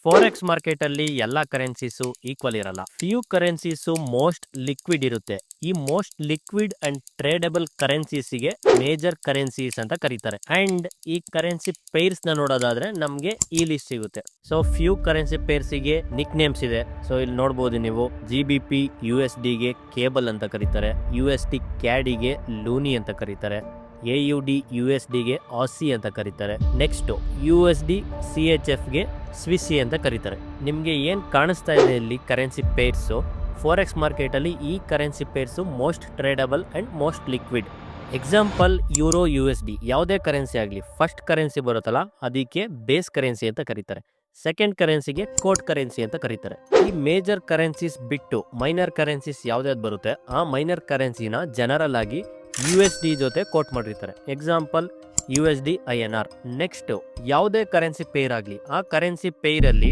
Forex market ಅಲ್ಲಿ ಎಲ್ಲಾ currencies equal ಇರಲ್ಲ. ಫ್ಯೂ ಕರೆನ್ಸೀಸು ಮೋಸ್ಟ್ ಲಿಕ್ವಿಡ್ ಇರುತ್ತೆ. ಈ ಮೋಸ್ಟ್ ಲಿಕ್ವಿಡ್ ಅಂಡ್ ಟ್ರೇಡಬಲ್ ಕರೆನ್ಸೀಸ್ಗೆ ಮೇಜರ್ ಕರೆನ್ಸೀಸ್ ಅಂತ ಕರೀತಾರೆ. ಅಂಡ್ ಈ ಕರೆನ್ಸಿ ಪೇರ್ಸ್ ನ ನೋಡೋದಾದ್ರೆ ನಮ್ಗೆ ಈ ಲಿಸ್ಟ್ ಸಿಗುತ್ತೆ. ಸೊ ಫ್ಯೂ ಕರೆನ್ಸಿ ಪೇರ್ಸ್ ಗೆ ನಿಕ್ ನೇಮ್ಸ್ ಇದೆ. ಸೊ ಇಲ್ಲಿ ನೋಡಬಹುದು ನೀವು GBP USD ಗೆ ಕೇಬಲ್ ಅಂತ ಕರೀತಾರೆ, USD CAD ಗೆ ಲೂನಿ ಅಂತ ಕರೀತಾರೆ, AUD USD ಗೆ ಆಸಿ ಅಂತ ಕರೀತಾರೆ. ನೆಕ್ಸ್ಟ್ USD CHF ಗೆ ಸ್ವಿಸಿ ಅಂತ ಕರೀತಾರೆ. ನಿಮ್ಗೆ ಏನ್ ಕಾಣಿಸ್ತಾ ಇದೆ ಇಲ್ಲಿ ಕರೆನ್ಸಿ ಪೇರ್ಸ್, ಫಾರೆಕ್ಸ್ ಮಾರ್ಕೆಟ್ ಅಲ್ಲಿ ಈ currency pairs most tradable and most liquid. Example euro USD ಯಾವುದೇ ಕರೆನ್ಸಿ ಆಗಲಿ, ಫಸ್ಟ್ ಕರೆನ್ಸಿ ಬರುತ್ತಲ್ಲ ಅದಕ್ಕೆ ಬೇಸ್ ಕರೆನ್ಸಿ ಅಂತ ಕರೀತಾರೆ, ಸೆಕೆಂಡ್ ಕರೆನ್ಸಿಗೆ ಕೋಟ್ ಕರೆನ್ಸಿ ಅಂತ ಕರೀತಾರೆ. ಈ ಮೇಜರ್ ಕರೆನ್ಸೀಸ್ ಬಿಟ್ಟು ಮೈನರ್ ಕರೆನ್ಸೀಸ್ ಯಾವ್ದಾವ್ದು ಬರುತ್ತೆ ಆ ಮೈನರ್ ಕರೆನ್ಸಿನ ಜನರಲ್ ಆಗಿ USD ಜೊತೆ ಕೋಟ್ ಮಾಡಿರ್ತಾರೆ. Example USD INR. ನೆಕ್ಸ್ಟ್ ಯಾವುದೇ ಕರೆನ್ಸಿ ಪೇರ್ ಆಗಲಿ ಆ ಕರೆನ್ಸಿ ಪೇರ್ ಅಲ್ಲಿ